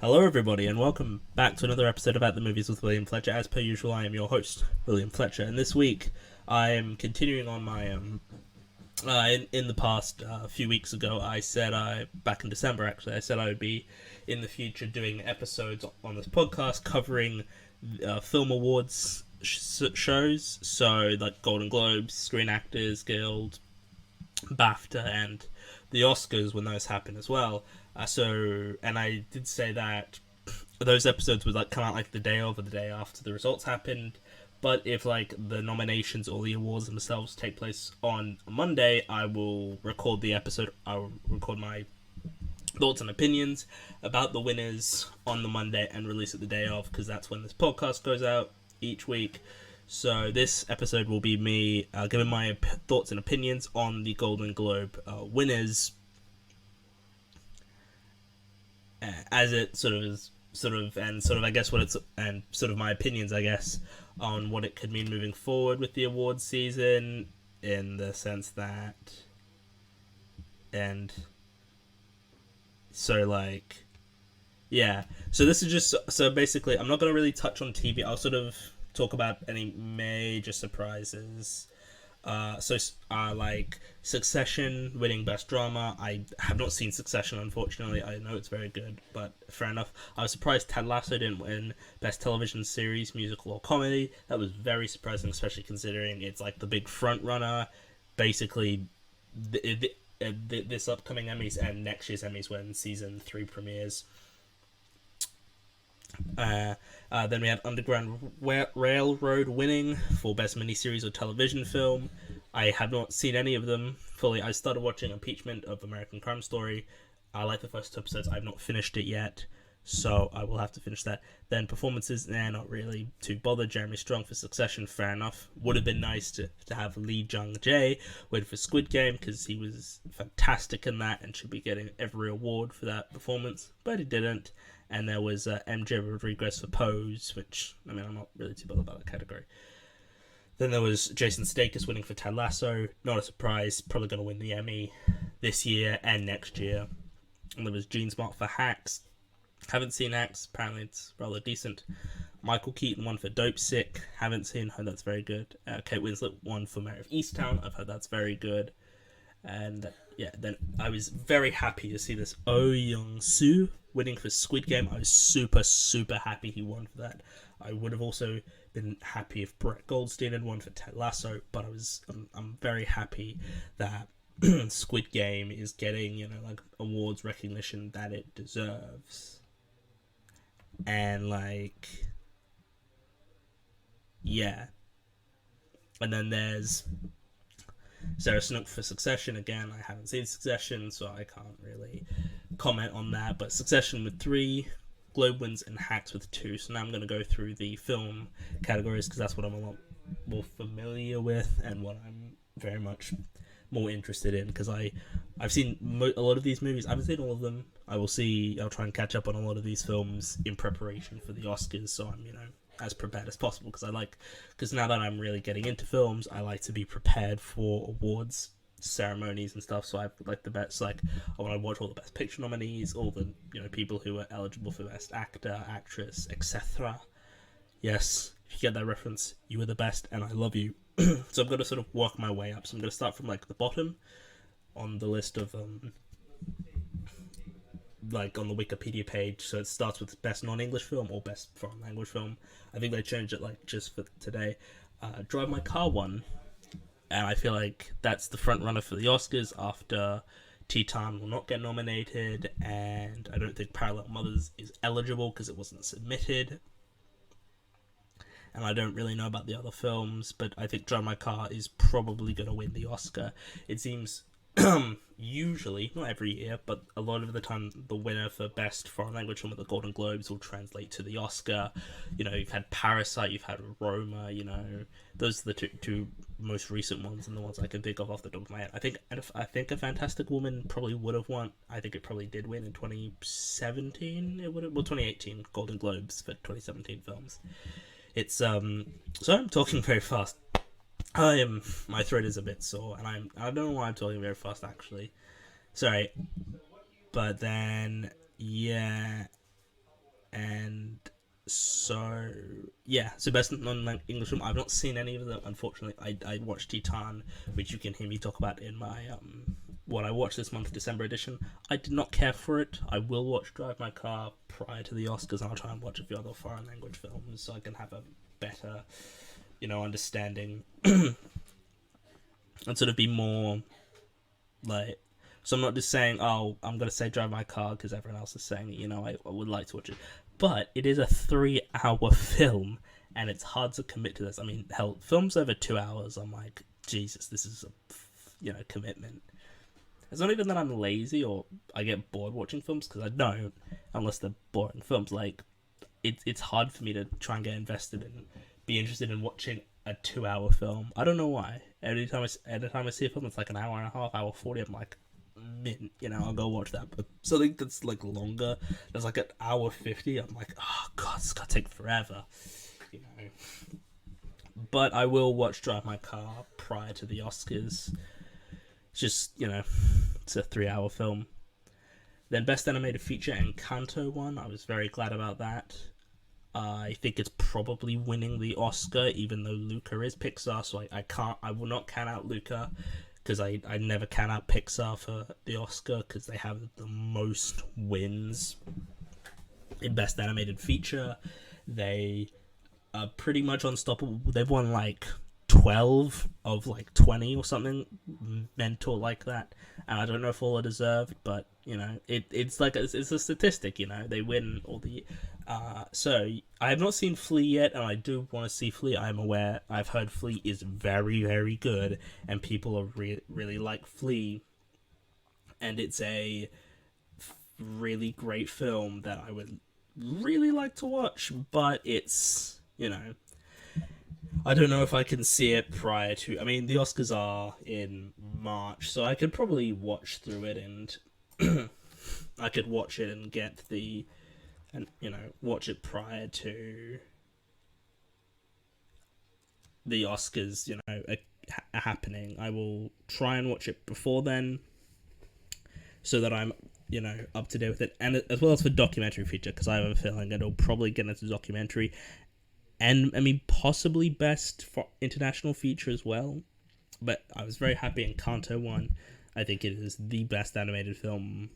Hello, everybody, and welcome back to another episode about the movies with William Fletcher. As per usual, I am your host, William Fletcher, and this week I am continuing on my. In the past, a few weeks ago, back in December actually, I said I would be in the future doing episodes on this podcast covering film awards shows, so like Golden Globes, Screen Actors Guild, BAFTA, and the Oscars when those happen as well. And I did say that those episodes would like come out like the day of or the day after the results happened. But if like the nominations or the awards themselves take place on Monday, I will record the episode. I'll record my thoughts and opinions about the winners on the Monday and release it the day of, because that's when this podcast goes out each week. So this episode will be me giving my thoughts and opinions on the Golden Globe winners, as it I guess what it's and sort of my opinions, I guess, on what it could mean moving forward with the awards season, in the sense that, and so like, yeah. So this is just so basically, I'm not gonna really touch on TV. I'll sort of talk about any major surprises. Like Succession winning Best Drama. I have not seen Succession, unfortunately. I know it's very good, but fair enough. I was surprised Ted Lasso didn't win Best Television Series, Musical or Comedy. That was very surprising, especially considering it's like the big front runner. Basically, this upcoming Emmys and next year's Emmys when season 3 premieres. Then we had Underground Railroad winning for Best Miniseries or Television Film. I have not seen any of them fully. I started watching Impeachment of American Crime Story. I like the first 2 episodes. I've not finished it yet, so I will have to finish that. Then performances, not really too bothered. Jeremy Strong for Succession, fair enough. Would have been nice to have Lee Jung-jae win for Squid Game, because he was fantastic in that and should be getting every award for that performance, but he didn't. And there was MJ Rodriguez for Pose, which, I mean, I'm not really too bothered about that category. Then there was Jason Sudeikis winning for Ted Lasso. Not a surprise, probably going to win the Emmy this year and next year. And there was Gene Smart for Hacks. Haven't seen Hacks, apparently it's rather decent. Michael Keaton won for Dope Sick. Haven't seen, heard that's very good. Kate Winslet won for Mayor of Easttown. I've heard that's very good. And yeah, then I was very happy to see this Oh Young-soo winning for Squid Game. I was super, super happy he won for that. I would have also been happy if Brett Goldstein had won for Ted Lasso, but I'm very happy that Squid Game is getting, like, awards recognition that it deserves. And like, yeah. And then there's Sarah Snook for Succession. Again, I haven't seen Succession, so I can't really comment on that. But Succession with 3, Globe wins, and Hacks with 2. So now I'm going to go through the film categories, because that's what I'm a lot more familiar with and what I'm very much more interested in, because I've seen a lot of these movies. I haven't seen all of them. I'll try and catch up on a lot of these films in preparation for the Oscars, so I'm, as prepared as possible, because now that I'm really getting into films, I like to be prepared for awards ceremonies and stuff. So I like the best, like, I want to watch all the Best Picture nominees, all the people who are eligible for Best Actor, Actress, etc. Yes, if you get that reference, you are the best, and I love you. So I'm going to sort of work my way up. So I'm going to start from like the bottom on the list of like on the Wikipedia page. So it starts with Best Non-English Film or Best Foreign Language Film. I think they changed it like just for today. Drive My Car won, and I feel like that's the front runner for the Oscars after Titan will not get nominated, and I don't think Parallel Mothers is eligible because it wasn't submitted. And I don't really know about the other films, but I think Drive My Car is probably going to win the Oscar. It seems usually, not every year, but a lot of the time, the winner for Best Foreign Language Film at the Golden Globes will translate to the Oscar. You've had Parasite, you've had Roma, those are the two most recent ones, and the ones I can think of off the top of my head. I think A Fantastic Woman probably would have won. I think it probably did win in 2017. 2018 Golden Globes for 2017 films. It's sorry, I'm talking very fast. My throat is a bit sore, and I don't know why I'm talking very fast, actually. Sorry. But then, yeah. So yeah, so best non-English film. I've not seen any of them, unfortunately. I watched Titan, which you can hear me talk about in my what I watched this month, December edition. I did not care for it. I will watch Drive My Car prior to the Oscars, and I'll try and watch a few other foreign language films so I can have a better, understanding and sort of be more like. So I'm not just saying, oh, I'm gonna say Drive My Car because everyone else is saying it. I would like to watch it, but it is a 3-hour film, and it's hard to commit to this. I mean, hell, films over 2 hours. I'm like, Jesus, this is a commitment. It's not even that I'm lazy or I get bored watching films, because I don't, unless they're boring films. Like, it's hard for me to try and get invested and be interested in watching a 2-hour film. I don't know why. Every time I see a film that's like an hour and a half, hour 40, I'm like, I'll go watch that. But something that's like longer, that's like an hour 50, I'm like, oh god, it's gonna take forever. But I will watch Drive My Car prior to the Oscars. It's just, it's a 3-hour film. Then Best Animated Feature, Encanto won. I was very glad about that. I think it's probably winning the Oscar, even though Luca is Pixar, so I will not count out Luca, because I never count out Pixar for the Oscar, because they have the most wins in Best Animated Feature. They are pretty much unstoppable. They've won like 12 of like 20 or something mental like that, and I don't know if all are deserved, but it's like it's a statistic. They win all the so I have not seen Flea yet, and I do want to see Flea. I'm aware, I've heard Flea is very, very good, and people are really like Flea, and it's a really great film that I would really like to watch, but it's I don't know if I can see it prior to. I mean, the Oscars are in March, so I could probably watch through it, and I could watch it and get watch it prior to the Oscars, happening. I will try and watch it before then, so that I'm, up to date with it, and as well as for documentary feature, because I have a feeling it'll probably get into documentary. And, I mean, possibly best for international feature as well. But I was very happy Encanto won. I think it is the best animated film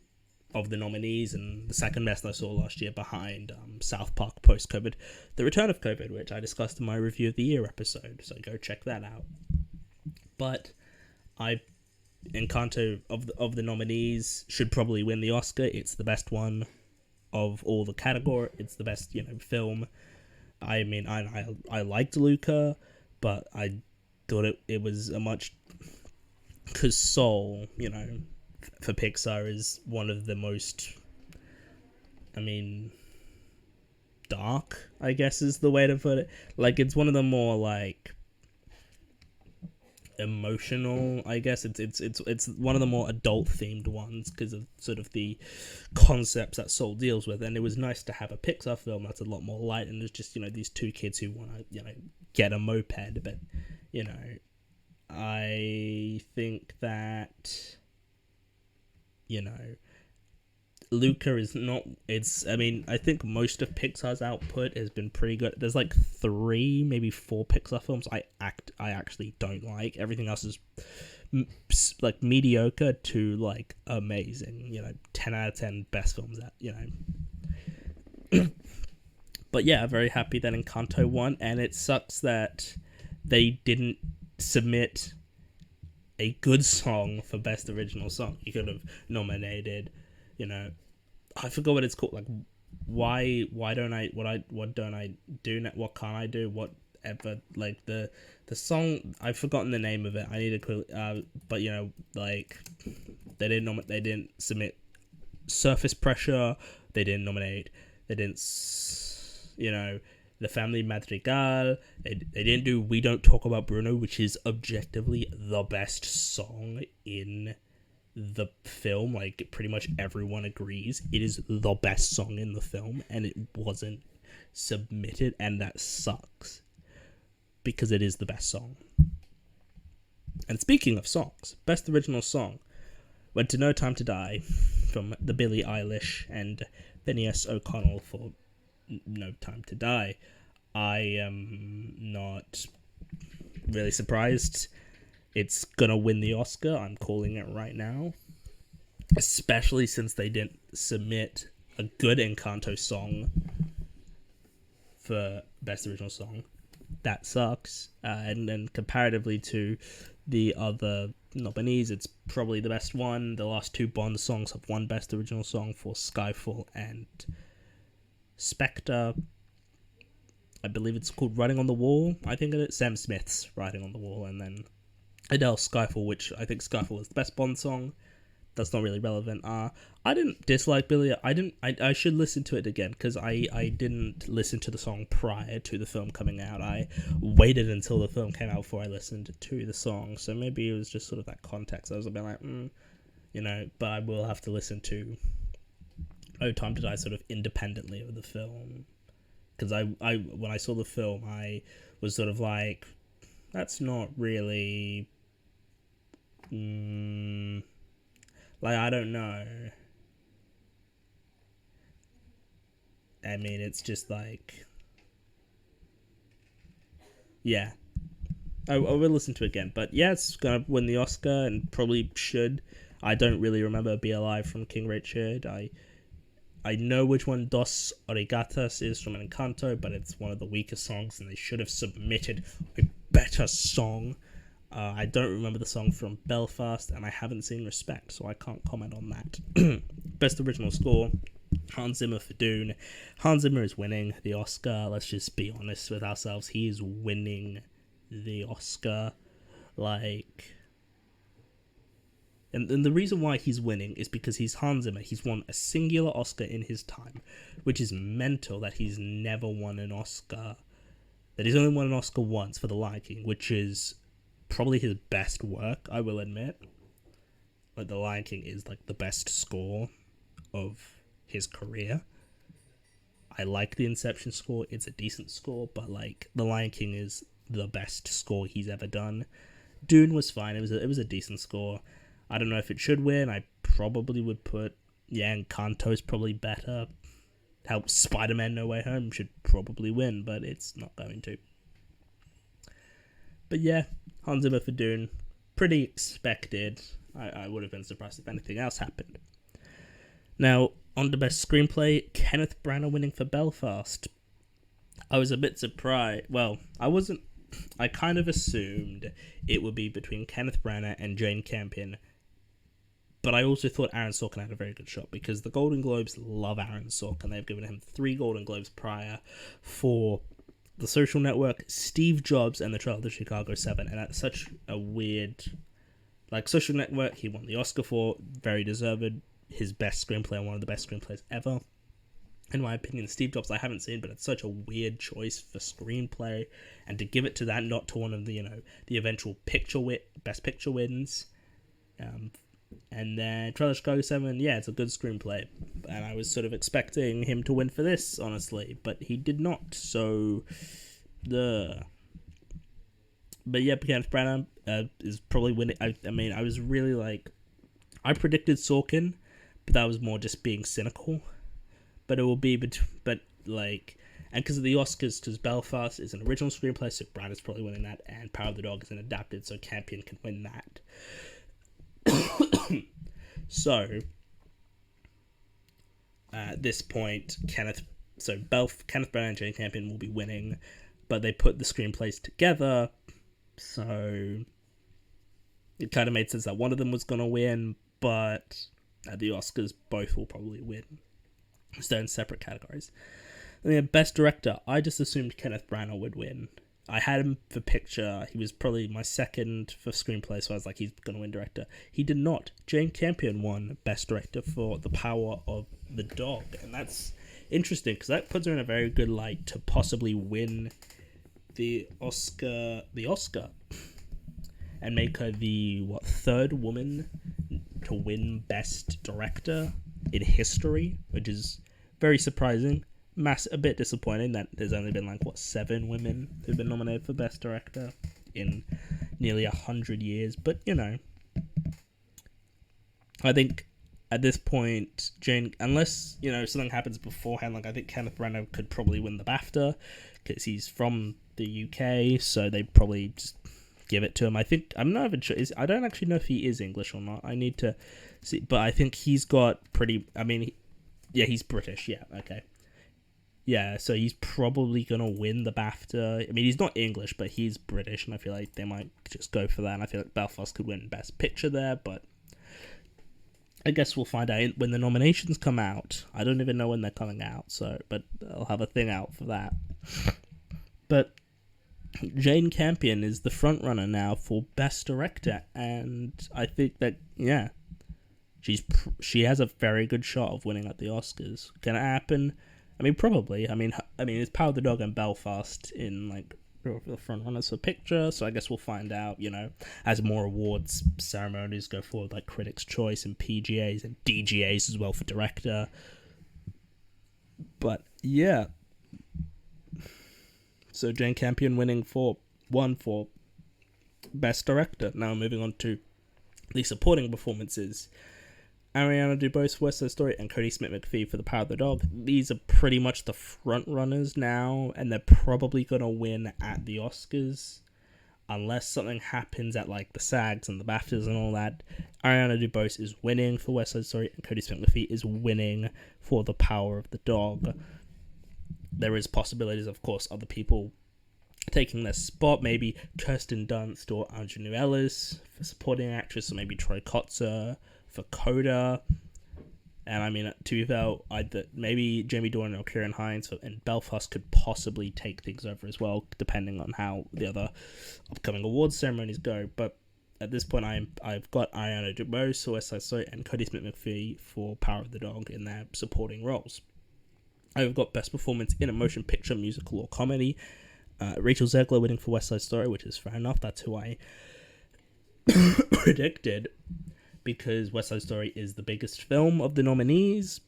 of the nominees, and the second best I saw last year, behind South Park Post-COVID, The Return of COVID, which I discussed in my Review of the Year episode. So go check that out. But Encanto, of the nominees, should probably win the Oscar. It's the best one of all the category. It's the best, film. I mean, I liked Luca, but I thought it was a much... Because Soul, for Pixar is one of the most... I mean... dark, I guess is the way to put it. Like, it's one of the more, like... emotional, I guess. It's one of the more adult themed ones, because of sort of the concepts that Soul deals with, and it was nice to have a Pixar film that's a lot more light, and there's just these two kids who want to get a moped. But I think that Luca is not. I mean, I think most of Pixar's output has been pretty good. There's like 3, maybe 4 Pixar films I actually don't like. Everything else is like mediocre to like amazing. 10 out of 10 best films that But yeah, very happy that Encanto won, and it sucks that they didn't submit a good song for best original song. You could have nominated. I forgot what it's called. Like, why don't I? What don't I do? What can't I do? Whatever. Like the song. I've forgotten the name of it. I need to. But like they didn't submit Surface Pressure. They didn't nominate. They didn't. The Family Madrigal. They didn't do We Don't Talk About Bruno, which is objectively the best song in the film. Like, pretty much everyone agrees it is the best song in the film, and it wasn't submitted, and that sucks, because it is the best song. And speaking of songs, best original song went to No Time to Die from the Billie Eilish and Phineas O'Connell for No Time to Die. I am not really surprised it's gonna win the Oscar. I'm calling it right now, especially since they didn't submit a good Encanto song for Best Original Song. That sucks. And then comparatively to the other nominees, it's probably the best one. The last two Bond songs have won Best Original Song for Skyfall and Spectre. I believe it's called Writing on the Wall. I think it's Sam Smith's Writing on the Wall, and then Adele's Skyfall, which I think Skyfall is the best Bond song. That's not really relevant. I didn't dislike Billy. I should listen to it again because I didn't listen to the song prior to the film coming out. I waited until the film came out before I listened to the song. So maybe it was just sort of that context. I was a bit like, but I will have to listen to No Time to Die sort of independently of the film. Because I when I saw the film, I was sort of like, that's not really... I don't know. I mean, it's just like... Yeah. I will listen to it again. But yeah, it's going to win the Oscar and probably should. I don't really remember Be Alive from King Richard. I know which one Dos Origatas is from Encanto, but it's one of the weakest songs, and they should have submitted a better song. I don't remember the song from Belfast, and I haven't seen Respect, so I can't comment on that. Best Original Score, Hans Zimmer for Dune. Hans Zimmer is winning the Oscar. Let's just be honest with ourselves. He is winning the Oscar. And the reason why he's winning is because he's Hans Zimmer. He's won a singular Oscar in his time, which is mental that he's never won an Oscar. That he's only won an Oscar once for The Lion King, which is probably his best work, I will admit. The Lion King is the best score of his career. I like the Inception score. It's a decent score, but The Lion King is the best score he's ever done. Dune was fine. It was a decent score. I don't know if it should win. I probably would put... Yeah, Encanto's probably better. Help Spider-Man No Way Home should probably win, but it's not going to. But yeah, Hans Zimmer for Dune. Pretty expected. I would have been surprised if anything else happened. Now, on to Best Screenplay, Kenneth Branagh winning for Belfast. I was a bit surprised. Well, I wasn't... I kind of assumed it would be between Kenneth Branagh and Jane Campion. But I also thought Aaron Sorkin had a very good shot because the Golden Globes love Aaron Sorkin. They've given him 3 Golden Globes prior for The Social Network, Steve Jobs, and The Trial of the Chicago 7. And that's such a weird... Social Network, he won the Oscar for, very deserved. His best screenplay and one of the best screenplays ever. In my opinion, Steve Jobs I haven't seen, but it's such a weird choice for screenplay. And to give it to that, not to one of the, the eventual Best Picture wins. And then Trial of Chicago 7, yeah, it's a good screenplay. And I was sort of expecting him to win for this, honestly. But he did not, so... But yeah, Kenneth Branagh is probably winning. I mean, I was really I predicted Sorkin, but that was more just being cynical. But it will be... And because of the Oscars, because Belfast is an original screenplay, so Branagh's probably winning that. And Power of the Dog is an adapted, so Campion can win that. So, at this point, Kenneth Branagh and Jane Campion will be winning, but they put the screenplays together, so it kind of made sense that one of them was going to win, but at the Oscars, both will probably win. So in separate categories. And then Best Director, I just assumed Kenneth Branagh would win. I had him for picture. He was probably my second for screenplay, so I was like, he's going to win director. He did not. Jane Campion won Best Director for The Power of the Dog. And that's interesting, because that puts her in a very good light to possibly win the Oscar. And make her the, third woman to win Best Director in history, which is very surprising. A bit disappointing that there's only been 7 women who've been nominated for Best Director in nearly 100 years, but I think at this point, Jane, unless something happens beforehand, like I think Kenneth Branagh could probably win the BAFTA because he's from the UK, so they probably just give it to him. I'm not even sure. I don't actually know if he is English or not. I need to see, but I think he's got pretty. I mean, yeah, he's British. Yeah, okay. Yeah, so he's probably gonna win the BAFTA. I mean, he's not English, but he's British, and I feel like they might just go for that. And I feel like Belfast could win Best Picture there, but I guess we'll find out when the nominations come out. I don't even know when they're coming out, but I'll have a thing out for that. But Jane Campion is the frontrunner now for Best Director, and I think that she has a very good shot of winning at the Oscars. Can it happen? I mean, probably. I mean, it's Power of the Dog and Belfast in like the front runners for picture, so I guess we'll find out. As more awards ceremonies go forward, like Critics' Choice and PGAs and DGAs as well for director. But yeah, so Jane Campion winning for Best Director. Now moving on to the supporting performances. Ariana DeBose for West Side Story and Cody Smith-McPhee for The Power of the Dog. These are pretty much the front runners now, and they're probably going to win at the Oscars. Unless something happens at like the SAGs and the BAFTAs and all that. Ariana DeBose is winning for West Side Story and Cody Smith-McPhee is winning for The Power of the Dog. There is possibilities, of course, other people taking their spot. Maybe Kirsten Dunst or Aunjanue Ellis for supporting actress, or maybe Troy Kotzer for Coda. And I mean, to be fair, maybe Jamie Dornan or Kieran Hines in Belfast could possibly take things over as well, depending on how the other upcoming awards ceremonies go. But at this point, I've got Ariana DeBose for West Side Story and Cody Smith-McPhee for Power of the Dog in their supporting roles. I've got Best Performance in a Motion Picture, Musical, or Comedy. Rachel Zegler winning for West Side Story, which is fair enough. That's who I predicted, because West Side Story is the biggest film of the nominees,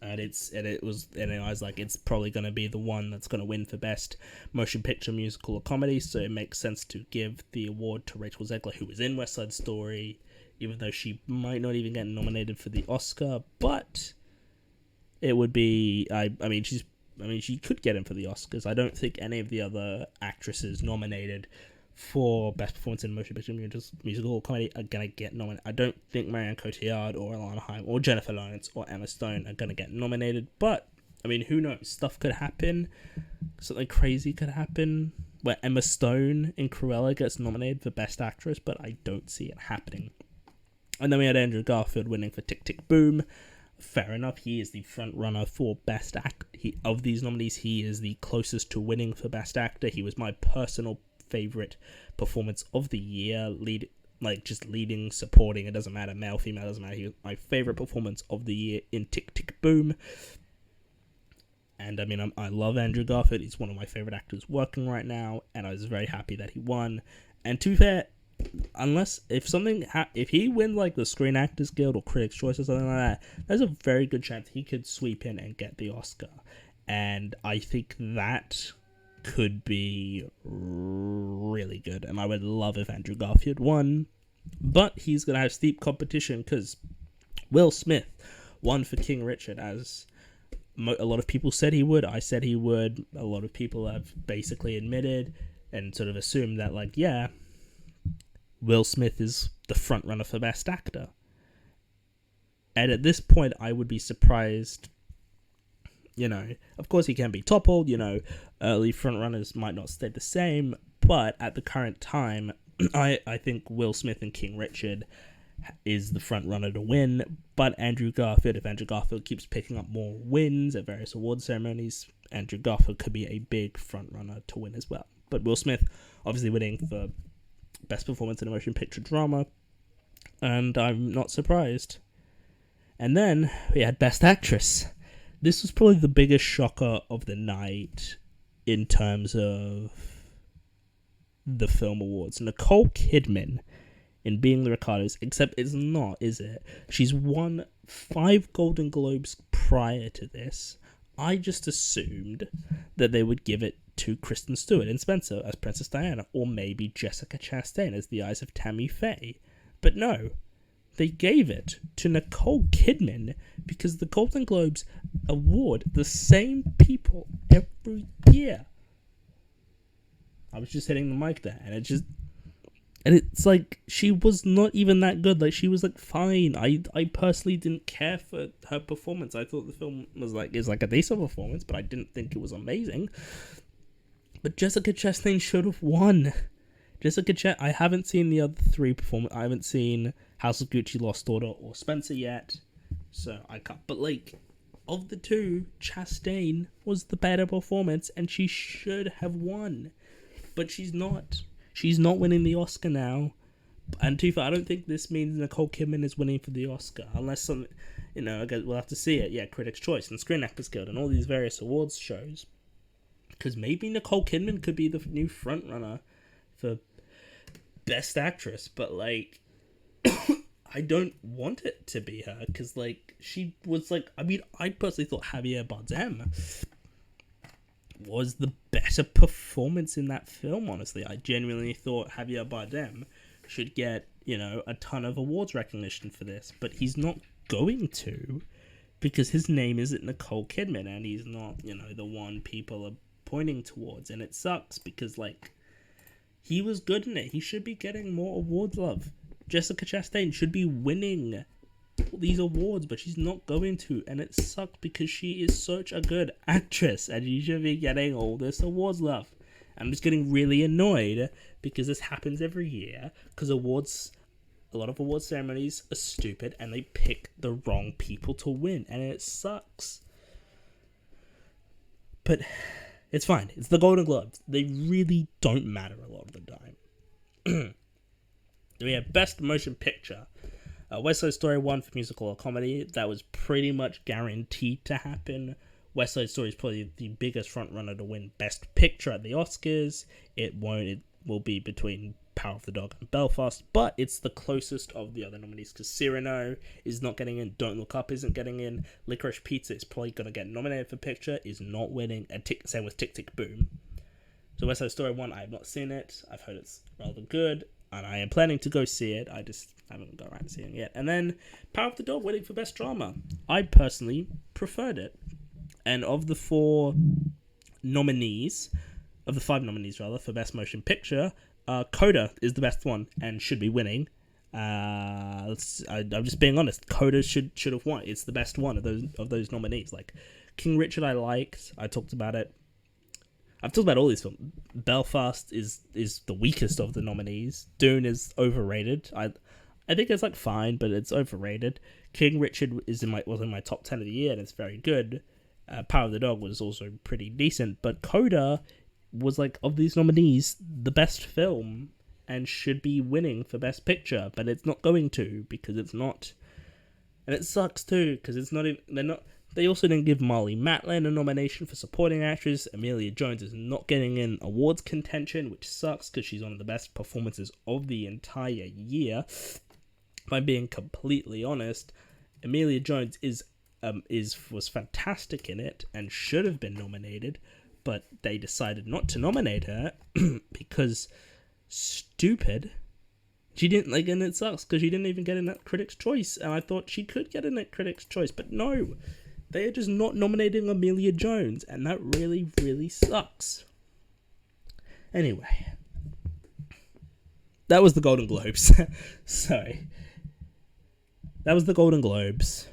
and I was like, it's probably going to be the one that's going to win for Best Motion Picture, Musical, or Comedy, so it makes sense to give the award to Rachel Zegler, who was in West Side Story, even though she might not even get nominated for the Oscar, but it would be, she could get in for the Oscars. I don't think any of the other actresses nominated for Best Performance in Motion Picture, Musical, or Comedy are going to get nominated. I don't think Marianne Cotillard or Alana Haim or Jennifer Lawrence or Emma Stone are going to get nominated, but, I mean, who knows? Stuff could happen. Something crazy could happen where Emma Stone in Cruella gets nominated for Best Actress, but I don't see it happening. And then we had Andrew Garfield winning for Tick, Tick, Boom. Fair enough, he is the front runner for Best Actor. Of these nominees, he is the closest to winning for Best Actor. He was my personal favorite performance of the year, leading, supporting, it doesn't matter, male, female, doesn't matter. He was my favorite performance of the year in Tick, Tick, Boom. And I mean, I love Andrew Garfield. He's one of my favorite actors working right now, and I was very happy that he won. And to be fair, if he wins like the Screen Actors Guild or Critics' Choice or something like that, there's a very good chance he could sweep in and get the Oscar. And I think that could be really good, and I would love if Andrew Garfield won. But he's going to have steep competition because Will Smith won for King Richard, as a lot of people said he would. I said he would. A lot of people have basically admitted and sort of assumed that, like, yeah, Will Smith is the front runner for Best Actor. And at this point, I would be surprised. Of course he can be toppled, early frontrunners might not stay the same, but at the current time, I think Will Smith and King Richard is the front runner to win, but if Andrew Garfield keeps picking up more wins at various award ceremonies, Andrew Garfield could be a big front runner to win as well. But Will Smith obviously winning for Best Performance in a Motion Picture Drama, and I'm not surprised. And then we had Best Actress. This was probably the biggest shocker of the night in terms of the film awards. Nicole Kidman in Being the Ricardos, except it's not, is it? She's won 5 Golden Globes prior to this. I just assumed that they would give it to Kristen Stewart in Spencer as Princess Diana, or maybe Jessica Chastain as The Eyes of Tammy Faye. But no, they gave it to Nicole Kidman because the Golden Globes award the same people every year. I was just hitting the mic there, and it's like, she was not even that good. Like, she was like fine. I personally didn't care for her performance. I thought the film is like a decent performance, but I didn't think it was amazing. But Jessica Chastain should have won. I haven't seen the other three performances. I haven't seen House of Gucci, Lost Daughter, or Spencer yet, so I can't. But like, of the two, Chastain was the better performance, and she should have won. But she's not. She's not winning the Oscar now. And too far, I don't think this means Nicole Kidman is winning for the Oscar. Unless some, I guess we'll have to see it. Yeah, Critics' Choice and Screen Actors Guild and all these various awards shows. Because maybe Nicole Kidman could be the new frontrunner for Best Actress. But, like, I don't want it to be her. Because, like, she was, like, I personally thought Javier Bardem was the better performance in that film, honestly. I genuinely thought Javier Bardem should get, a ton of awards recognition for this, but he's not going to, because his name isn't Nicole Kidman, and he's not, the one people are pointing towards, and it sucks, because, like, he was good in it. He should be getting more awards love. Jessica Chastain should be winning these awards, but she's not going to, and it sucks because she is such a good actress and she should be getting all this awards love. I'm just getting really annoyed because this happens every year, because a lot of award ceremonies are stupid and they pick the wrong people to win, and it sucks. But it's fine. It's the Golden Globes. They really don't matter a lot of the time. We have Best Motion Picture. West Side Story won for musical or comedy. That was pretty much guaranteed to happen. West Side Story is probably the biggest frontrunner to win Best Picture at the Oscars. It will be between Power of the Dog and Belfast, but it's the closest of the other nominees, because Cyrano is not getting in, Don't Look Up isn't getting in, Licorice Pizza is probably going to get nominated for Picture, is not winning, and same with Tick Tick Boom. So West Side Story 1, I have not seen it. I've heard it's rather good, and I am planning to go see it. I just haven't got around to seeing it yet. And then Power of the Dog winning for Best Drama. I personally preferred it. And of the 5 nominees, for Best Motion Picture, Coda is the best one and should be winning. I'm just being honest. Coda should have won. It's the best one of those nominees. Like, King Richard, I liked. I talked about it. I've talked about all these films. Belfast is the weakest of the nominees. Dune is overrated. I think it's like fine, but it's overrated. King Richard was in my top 10 of the year, and it's very good. Power of the Dog was also pretty decent, but Coda was, like, of these nominees, the best film and should be winning for Best Picture, but it's not going to, because it's not. And it sucks too, because it's not even, they also didn't give Marlee Matlin a nomination for supporting actress. Emilia Jones is not getting in awards contention, which sucks because she's one of the best performances of the entire year. If I'm being completely honest, Emilia Jones was fantastic in it and should have been nominated, but they decided not to nominate her because stupid. She didn't, like, and it sucks because she didn't even get in that Critics' Choice, and I thought she could get in that Critics' Choice, but no, they are just not nominating Emilia Jones, and that really, really sucks. Anyway, that was the Golden Globes. Sorry. That was the Golden Globes.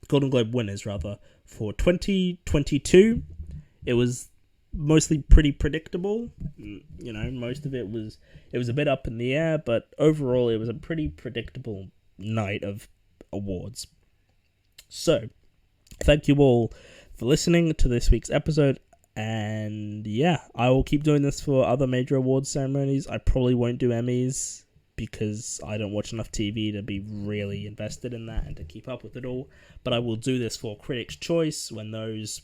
Golden Globe winners, rather, for 2022. It was mostly pretty predictable. Most of it was a bit up in the air, but overall it was a pretty predictable night of awards. So, thank you all for listening to this week's episode, and yeah, I will keep doing this for other major awards ceremonies. I probably won't do Emmys, because I don't watch enough TV to be really invested in that and to keep up with it all. But I will do this for Critics' Choice when those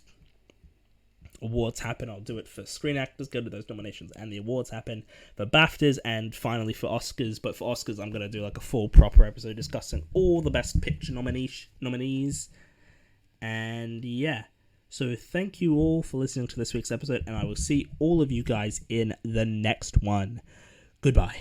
awards happen. I'll do it for Screen Actors, go to those nominations and the awards happen, for BAFTAs, and finally for Oscars. But for Oscars, I'm going to do like a full proper episode discussing all the Best Picture nominees. And yeah, so thank you all for listening to this week's episode, and I will see all of you guys in the next one. Goodbye.